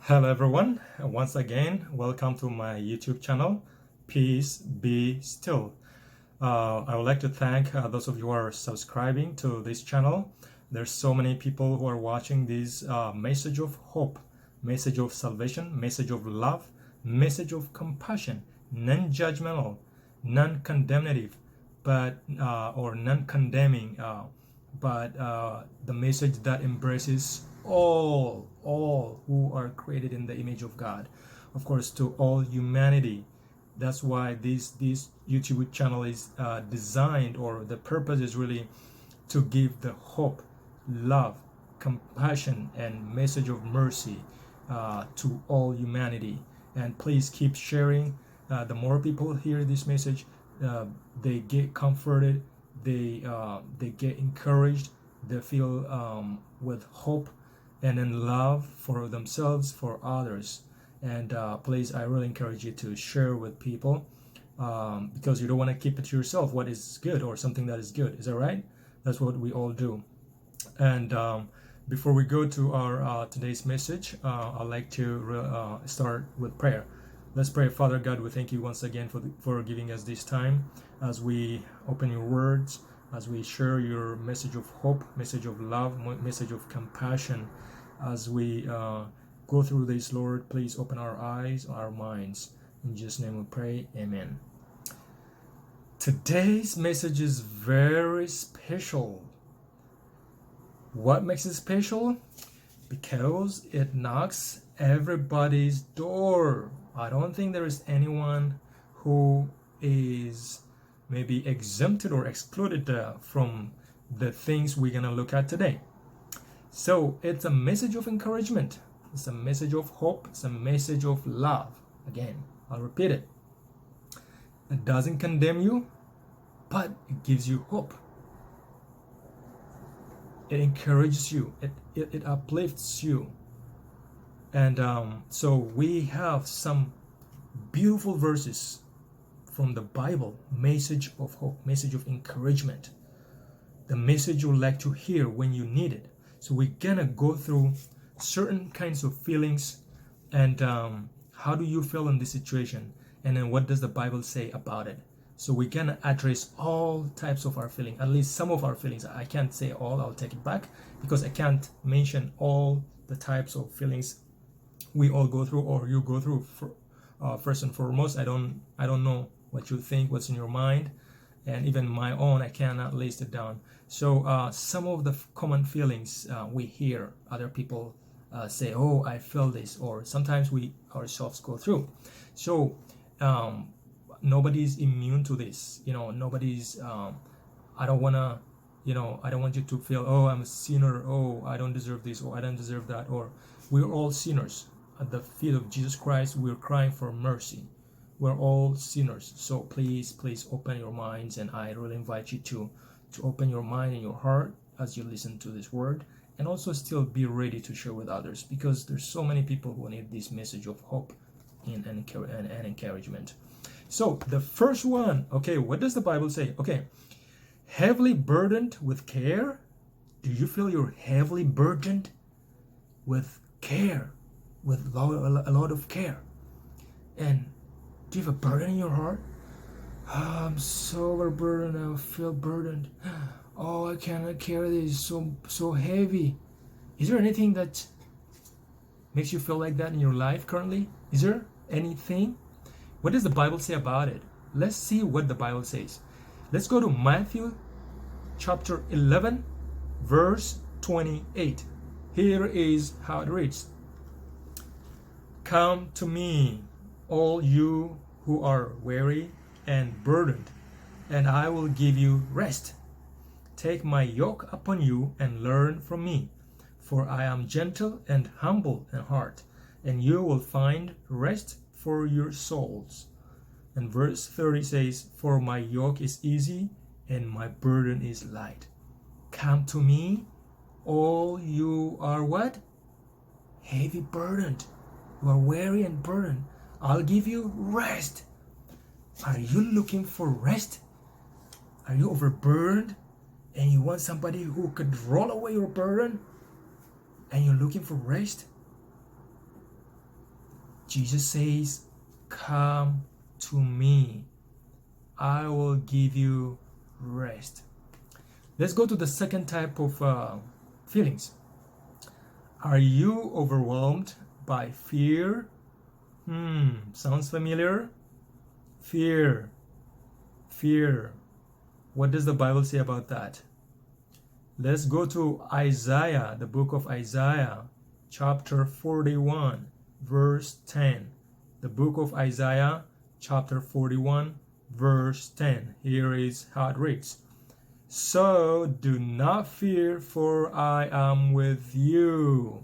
Hello everyone, once again welcome to my YouTube channel. Peace be still. I would like to thank those of you who are subscribing to this channel. There's so many people who are watching this message of hope, message of salvation, message of love, message of compassion, non-judgmental, non-condemnative, but or non-condemning, but the message that embraces all who are created in the image of God, of course, to all humanity. That's why this YouTube channel is designed, or the purpose is really to give the hope, love, compassion, and message of mercy to all humanity. And please keep sharing. The more people hear this message, they get comforted, they get encouraged, they feel with hope and in love for themselves, for others. And please, I really encourage you to share with people, because you don't want to keep it to yourself what is good or something that is good. Is that right? That's what we all do. And before we go to our today's message, I'd like to start with prayer. Let's pray. Father God, we thank you once again for giving us this time as we open your words, as we share your message of hope, message of love, message of compassion. As we go through this, Lord, please open our eyes, our minds. In Jesus' name we pray. Amen. Today's message is very special. What makes it special? Because it knocks everybody's door. I don't think there is anyone who is maybe exempted or excluded from the things we're going to look at today. So it's a message of encouragement. It's a message of hope. It's a message of love. Again, I'll repeat it. It doesn't condemn you, but it gives you hope. It encourages you. It uplifts you. And so we have some beautiful verses from the Bible, message of hope, message of encouragement, the message you would like to hear when you need it. So we're gonna go through certain kinds of feelings, and how do you feel in this situation, and then what does the Bible say about it. So we're gonna address all types of our feelings, at least some of our feelings. I can't say all, I'll take it back, because I can't mention all the types of feelings we all go through, or you go through. First and foremost, I don't know what you think, what's in your mind, and even my own, I cannot list it down. So some of the common feelings we hear other people say, oh, I feel this, or sometimes we ourselves go through. So nobody's immune to this. Nobody's I don't want you to feel, oh, I'm a sinner, oh, I don't deserve this, or I don't deserve that, or we're all sinners. At the feet of Jesus Christ, we're crying for mercy. We're all sinners. So please open your minds, and I really invite you to open your mind and your heart as you listen to this word, and also still be ready to share with others, because there's so many people who need this message of hope and encouragement. So the first one, okay, what does the Bible say? Okay, heavily burdened with care. Do you feel you're heavily burdened with care, with a lot of care? And do you have a burden in your heart? Oh, I'm so overburdened. I feel burdened. Oh, I cannot carry this. So heavy. Is there anything that makes you feel like that in your life currently? Is there anything? What does the Bible say about it? Let's see what the Bible says. Let's go to Matthew chapter 11, verse 28. Here is how it reads. Come to me, all you who are weary and burdened, and I will give you rest. Take my yoke upon you and learn from me, for I am gentle and humble in heart, and you will find rest for your souls. And verse 30 says, for my yoke is easy and my burden is light. Come to me, all you are what? Heavy burdened. You are weary and burdened. I'll give you rest. Are you looking for rest? Are you overburdened and you want somebody who could roll away your burden, and you're looking for rest? Jesus says, come to me. I will give you rest. Let's go to the second type of feelings. Are you overwhelmed by fear? Sounds familiar? Fear. What does the Bible say about that? Let's go to Isaiah, the book of Isaiah, chapter 41, verse 10. The book of Isaiah, chapter 41, verse 10. Here is how it reads. So do not fear, for I am with you.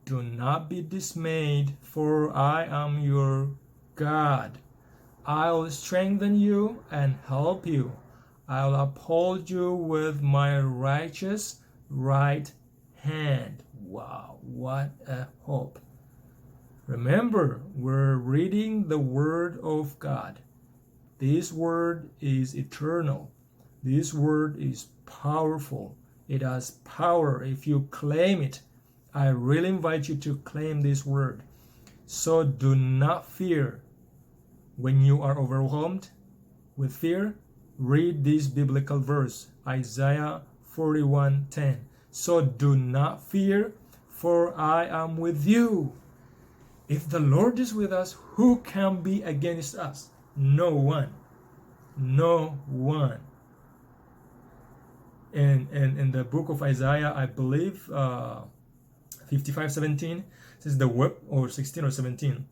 Do not be dismayed, for I am your God. I'll strengthen you and help you. I'll uphold you with my righteous right hand. Wow, what a hope. Remember, we're reading the Word of God. This Word is eternal. This Word is powerful. It has power if you claim it. I really invite you to claim this Word. So do not fear. When you are overwhelmed with fear, read this biblical verse, Isaiah 41:10. So do not fear, for I am with you. If the Lord is with us, who can be against us? No one. No one. And in the book of Isaiah, I believe 55:17 says or 16 or 17.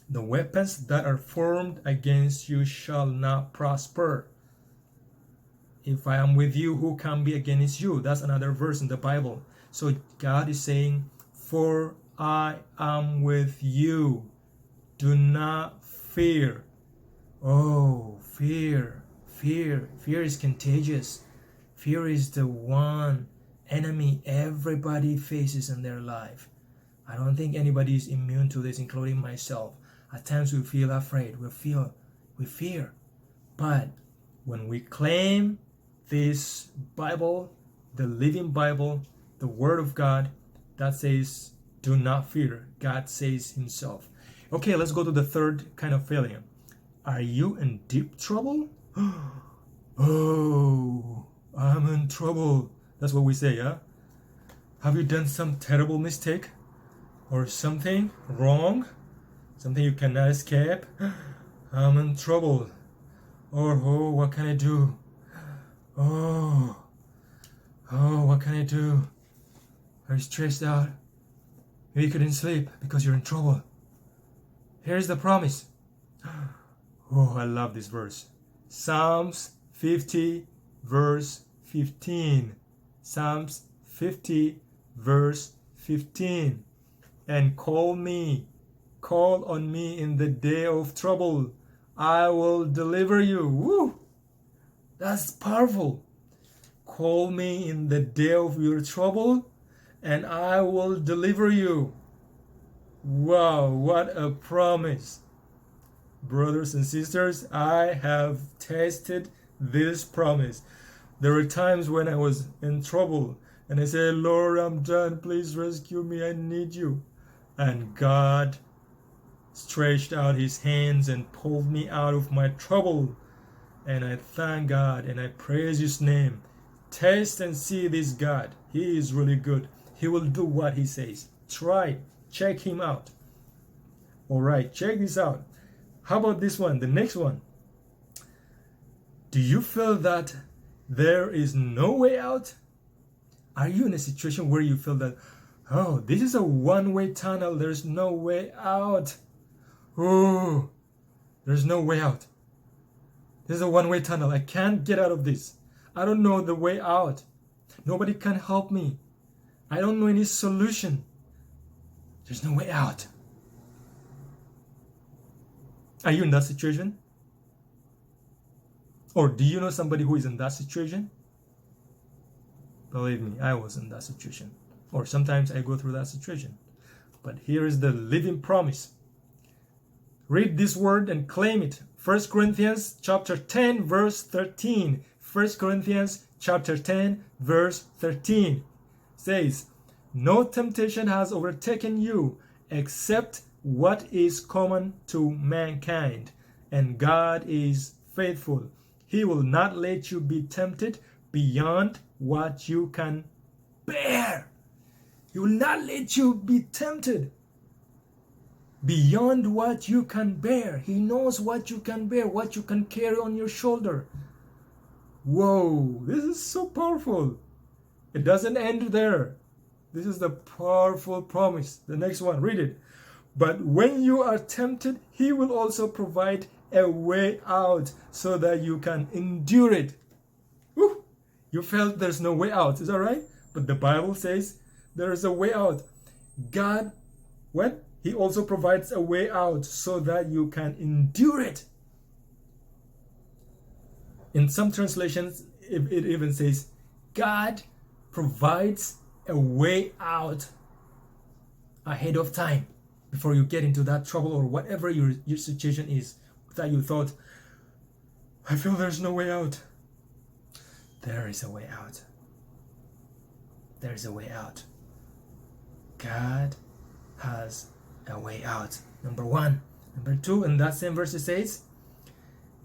The weapons that are formed against you shall not prosper. If I am with you, who can be against you? That's another verse in the Bible. So God is saying, for I am with you. Do not fear. Oh, fear. Fear is contagious. Fear is the one enemy everybody faces in their life. I don't think anybody is immune to this, including myself. At times we feel afraid, we fear. But when we claim this Bible, the living Bible, the Word of God, that says, do not fear. God says himself. Okay, let's go to the third kind of feeling. Are you in deep trouble? Oh, I'm in trouble. That's what we say, yeah? Have you done some terrible mistake? Or something wrong? Something you cannot escape? I'm in trouble. Or, oh, what can I do? Oh, what can I do? Are you stressed out? Maybe you couldn't sleep because you're in trouble. Here's the promise. Oh, I love this verse. Psalms 50, verse 15. Psalms 50, verse 15. And call on me in the day of trouble. I will deliver you. Woo! That's powerful. Call me in the day of your trouble, and I will deliver you. Wow, what a promise. Brothers and sisters, I have tasted this promise. There were times when I was in trouble, and I said, Lord, I'm done. Please rescue me. I need you. And God stretched out his hands and pulled me out of my trouble. And I thank God and I praise his name. Taste and see this God. He is really good. He will do what he says. Try. Check him out. All right, check this out. How about this one? The next one. Do you feel that there is no way out? Are you in a situation where you feel that, oh, this is a one-way tunnel. There's no way out. Oh, there's no way out. This is a one-way tunnel. I can't get out of this. I don't know the way out. Nobody can help me. I don't know any solution. There's no way out. Are you in that situation? Or do you know somebody who is in that situation? Believe me, I was in that situation. Or sometimes I go through that situation. But here is the living promise. Read this word and claim it. 1 Corinthians chapter 10, verse 13. 1 Corinthians chapter 10, verse 13 says, no temptation has overtaken you except what is common to mankind, and God is faithful. He will not let you be tempted beyond what you can bear. He will not let you be tempted beyond what you can bear. He knows what you can bear, what you can carry on your shoulder. Whoa, this is so powerful. It doesn't end there. This is the powerful promise. The next one, read it. But when you are tempted, He will also provide a way out so that you can endure it. Woo! You felt there's no way out, is that right? But the Bible says there is a way out. God, what? He also provides a way out so that you can endure it. In some translations, it even says, God provides a way out ahead of time before you get into that trouble or whatever your situation is that you thought, I feel there's no way out. There is a way out. There is a way out. God has a way out. Number one. Number two, in that same verse it says,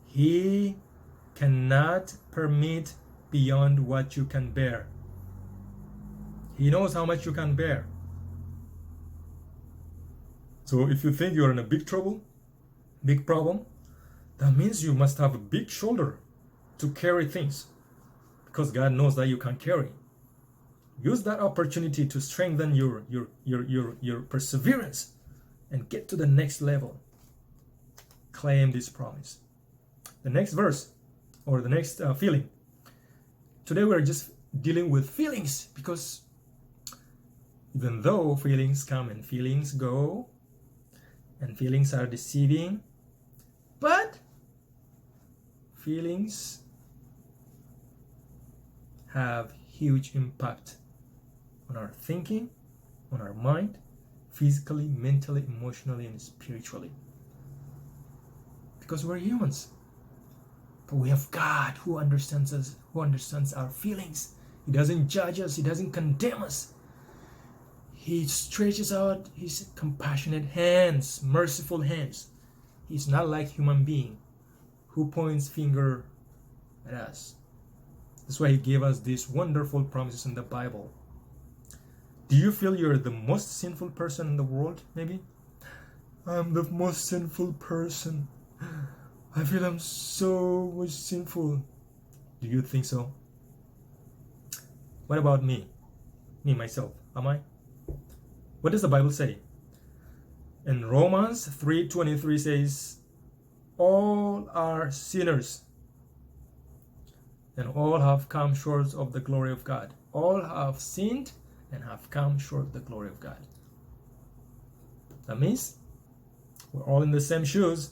He cannot permit beyond what you can bear. He knows how much you can bear. So if you think you're in a big trouble, big problem, that means you must have a big shoulder to carry things, because God knows that you can carry. Use that opportunity to strengthen your perseverance and get to the next level. Claim this promise. The next verse, or the next feeling. Today we're just dealing with feelings, because even though feelings come and feelings go, and feelings are deceiving, but feelings have huge impact on our thinking, on our mind, physically, mentally, emotionally, and spiritually. Because we're humans. But we have God who understands us, who understands our feelings. He doesn't judge us. He doesn't condemn us. He stretches out His compassionate hands, merciful hands. He's not like human being who points finger at us. That's why He gave us these wonderful promises in the Bible. Do you feel you're the most sinful person in the world, maybe? I'm the most sinful person. I feel I'm so much sinful. Do you think so? What about me? Me, myself. Am I? What does the Bible say? In Romans 3:23 says, all are sinners and all have come short of the glory of God. All have sinned and have come short of the glory of God. That means we're all in the same shoes.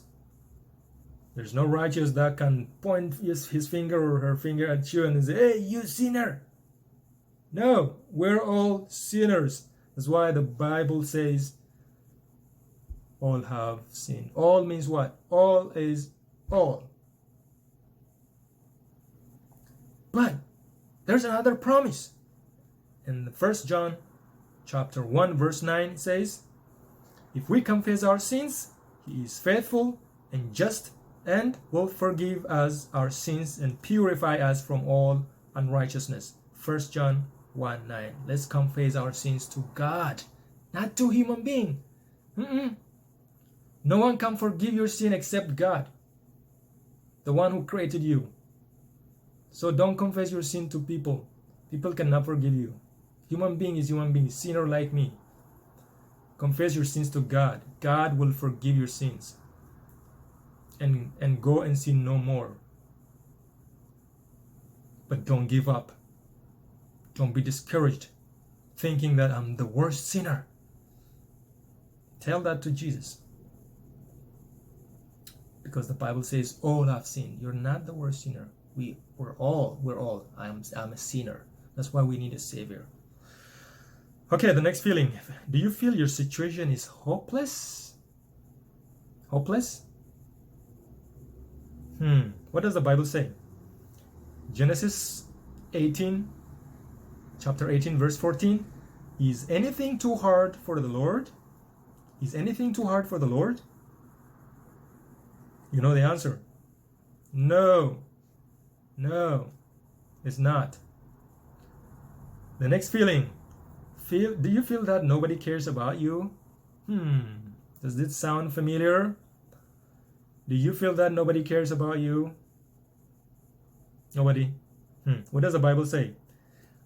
There's no righteous that can point his finger or her finger at you and say, hey, you sinner. No, we're all sinners. That's why the Bible says all have sinned. All means what? All is all. But there's another promise. In 1 John chapter 1 verse 9 it says, if we confess our sins, He is faithful and just and will forgive us our sins and purify us from all unrighteousness. 1 John 1:9. Let's confess our sins to God, not to human being. No one can forgive your sin except God, the one who created you. So don't confess your sin to people. People cannot forgive you. Human being is human being, sinner like me. Confess your sins to God. God will forgive your sins. And go and sin no more. But don't give up. Don't be discouraged, thinking that I'm the worst sinner. Tell that to Jesus. Because the Bible says all have sinned. You're not the worst sinner. We're all. I'm a sinner. That's why we need a Savior. Okay, the next feeling. Do you feel your situation is hopeless? Hopeless? What does the Bible say? Genesis 18, chapter 18, verse 14. Is anything too hard for the Lord? Is anything too hard for the Lord? You know the answer. No. No, it's not. The next feeling. Do you feel that nobody cares about you? Does this sound familiar? Do you feel that nobody cares about you? Nobody? What does the Bible say?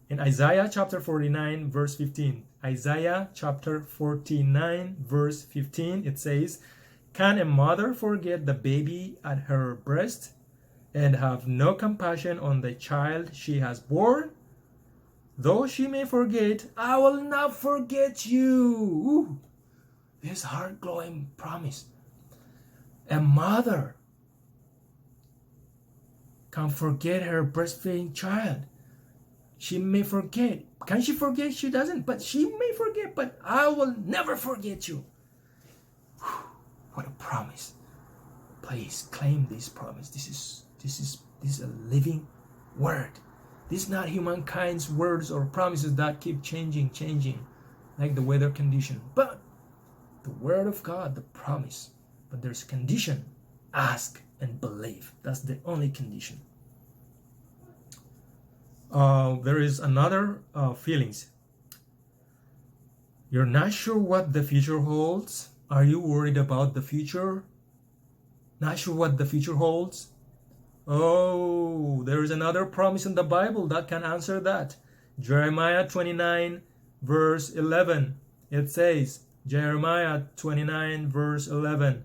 In Isaiah chapter 49 verse 15. Isaiah chapter 49 verse 15, it says, "Can a mother forget the baby at her breast and have no compassion on the child she has born? Though she may forget, I will not forget you." Ooh, this heart-glowing promise. A mother can forget her breastfeeding child. She may forget. Can she forget? She doesn't, but she may forget, but I will never forget you. Whew, what a promise. Please claim this promise. This is a living word. This is not humankind's words or promises that keep changing, like the weather condition. But the word of God, the promise. But there's a condition. Ask and believe. That's the only condition. There is another feelings. You're not sure what the future holds. Are you worried about the future? Not sure what the future holds? Oh, there is another promise in the Bible that can answer that. Jeremiah 29 verse 11. It says, Jeremiah 29 verse 11,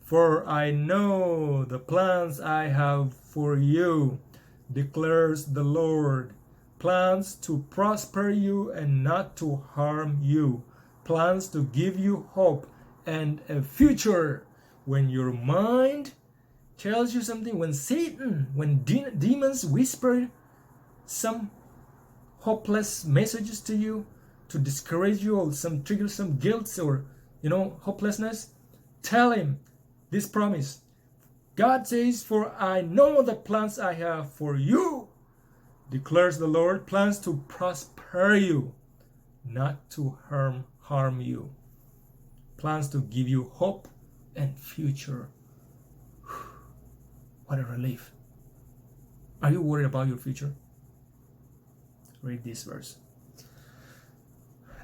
"For I know the plans I have for you, declares the Lord, plans to prosper you and not to harm you, plans to give you hope and a future." When your mind tells you something, when Satan, when demons whisper some hopeless messages to you to discourage you, or some trigger some guilt or hopelessness, tell him this promise. God says, "For I know the plans I have for you, declares the Lord, plans to prosper you, not to harm you, plans to give you hope and future." What a relief. Are you worried about your future? Read this verse.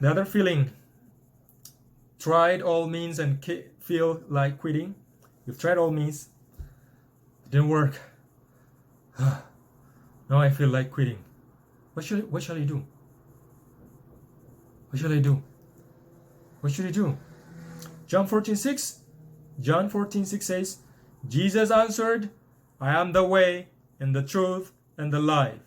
The other feeling. Tried all means and feel like quitting. You've tried all means. It didn't work. Now I feel like quitting. What shall I do? What shall I do? What should I do? John 14:6 says, Jesus answered, "I am the way and the truth and the life."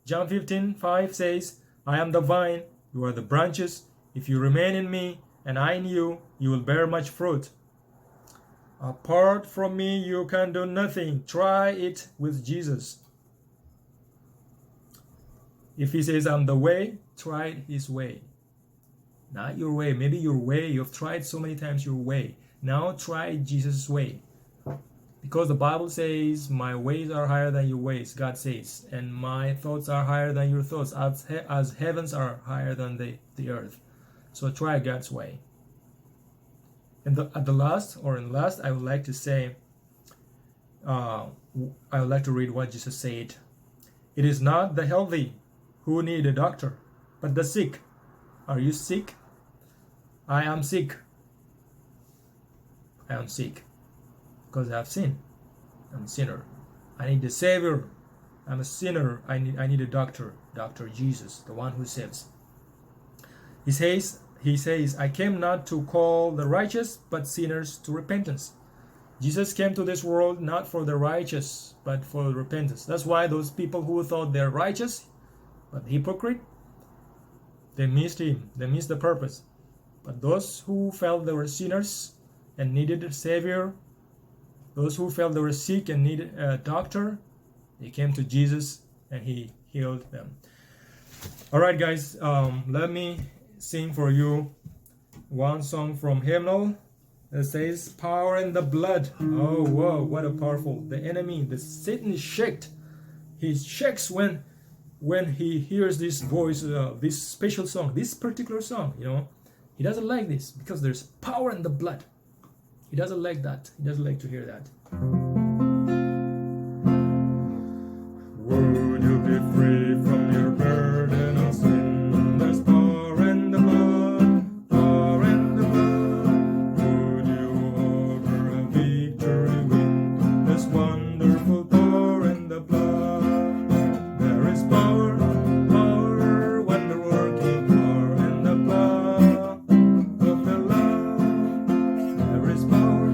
John 15:5 says, "I am the vine, you are the branches. If you remain in me and I in you, you will bear much fruit. Apart from me, you can do nothing." Try it with Jesus. If he says, "I'm the way," try it his way. Not your way. Maybe your way, you've tried so many times your way. Now try Jesus' way. Because the Bible says, "My ways are higher than your ways," God says, "and my thoughts are higher than your thoughts, as heavens are higher than the earth." So try God's way. And at the last, I would like to say, I would like to read what Jesus said. "It is not the healthy who need a doctor, but the sick." Are you sick? I am sick. I am sick because I have sinned. I'm a sinner. I need a Savior. I'm a sinner. I need a doctor. Dr. Jesus, the one who saves. He says, "I came not to call the righteous, but sinners to repentance." Jesus came to this world not for the righteous, but for repentance. That's why those people who thought they're righteous, but hypocrite, they missed him. They missed the purpose. But those who felt they were sinners and needed a Savior, those who felt they were sick and needed a doctor, they came to Jesus and he healed them. All right, guys, let me sing for you one song from hymnal that says, "Power in the blood." Oh, whoa, what a powerful. The enemy, the Satan is shaken. He shakes when he hears this voice, this special song, this particular song, He doesn't like this because there's power in the blood. He doesn't like that. He doesn't like to hear that. Would you be free from your burden of sin? There's power in the blood, power in the blood. Would you over a victory win? There's wonderful power in the blood. There is power, power, wonder-working power in the blood of the Lamb. There is power,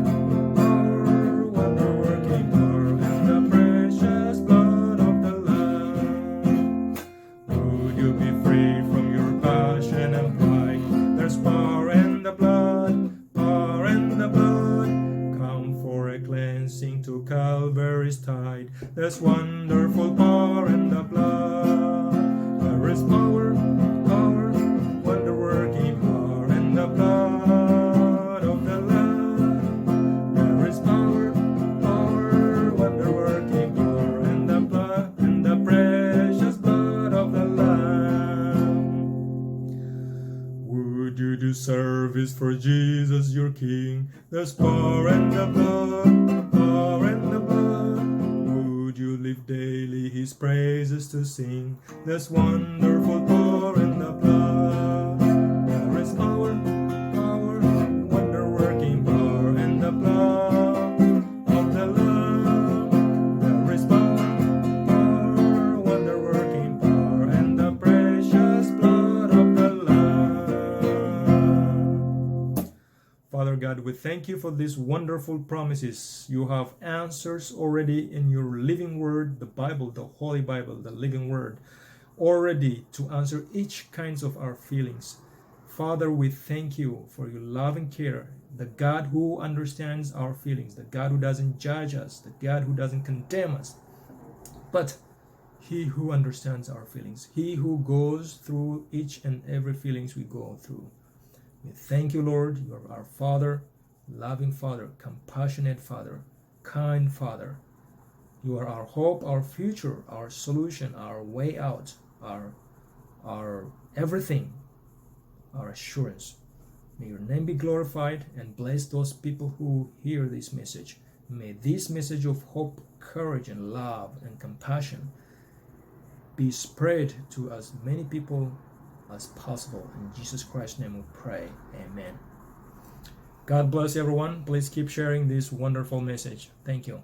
power, wonder-working power in the precious blood of the Lamb. Would you be free from your passion and pride? There's power in the blood, power in the blood. Come for a cleansing to Calvary's tide. There's wonderful power in the blood. There is power, power, wonder-working power in the blood of the Lamb. There is power, power, wonder-working power in the blood, in the precious blood of the Lamb. Would you do service for Jesus your King? There's power in the blood, power in the blood. Would you live daily His praises to sing? There's wonderful power in the blood. There is power, power, wonder-working power in the blood of the Lamb. There is power, power, wonder-working power in the precious blood of the Lamb. Father God, we thank you for these wonderful promises. You have answers already in your living word, the Bible, the Holy Bible, the living word, already to answer each kinds of our feelings. Father, we thank you for your loving care, the God who understands our feelings, the God who doesn't judge us, the God who doesn't condemn us, but He who understands our feelings, He who goes through each and every feelings we go through. We thank you, Lord. You are our Father, loving Father, compassionate Father, kind Father. You are our hope, our future, our solution, our way out, our everything, our assurance. May your name be glorified and bless those people who hear this message. May this message of hope, courage, and love and compassion be spread to as many people as possible. In Jesus Christ's name we pray. Amen. God bless everyone. Please keep sharing this wonderful message. Thank you.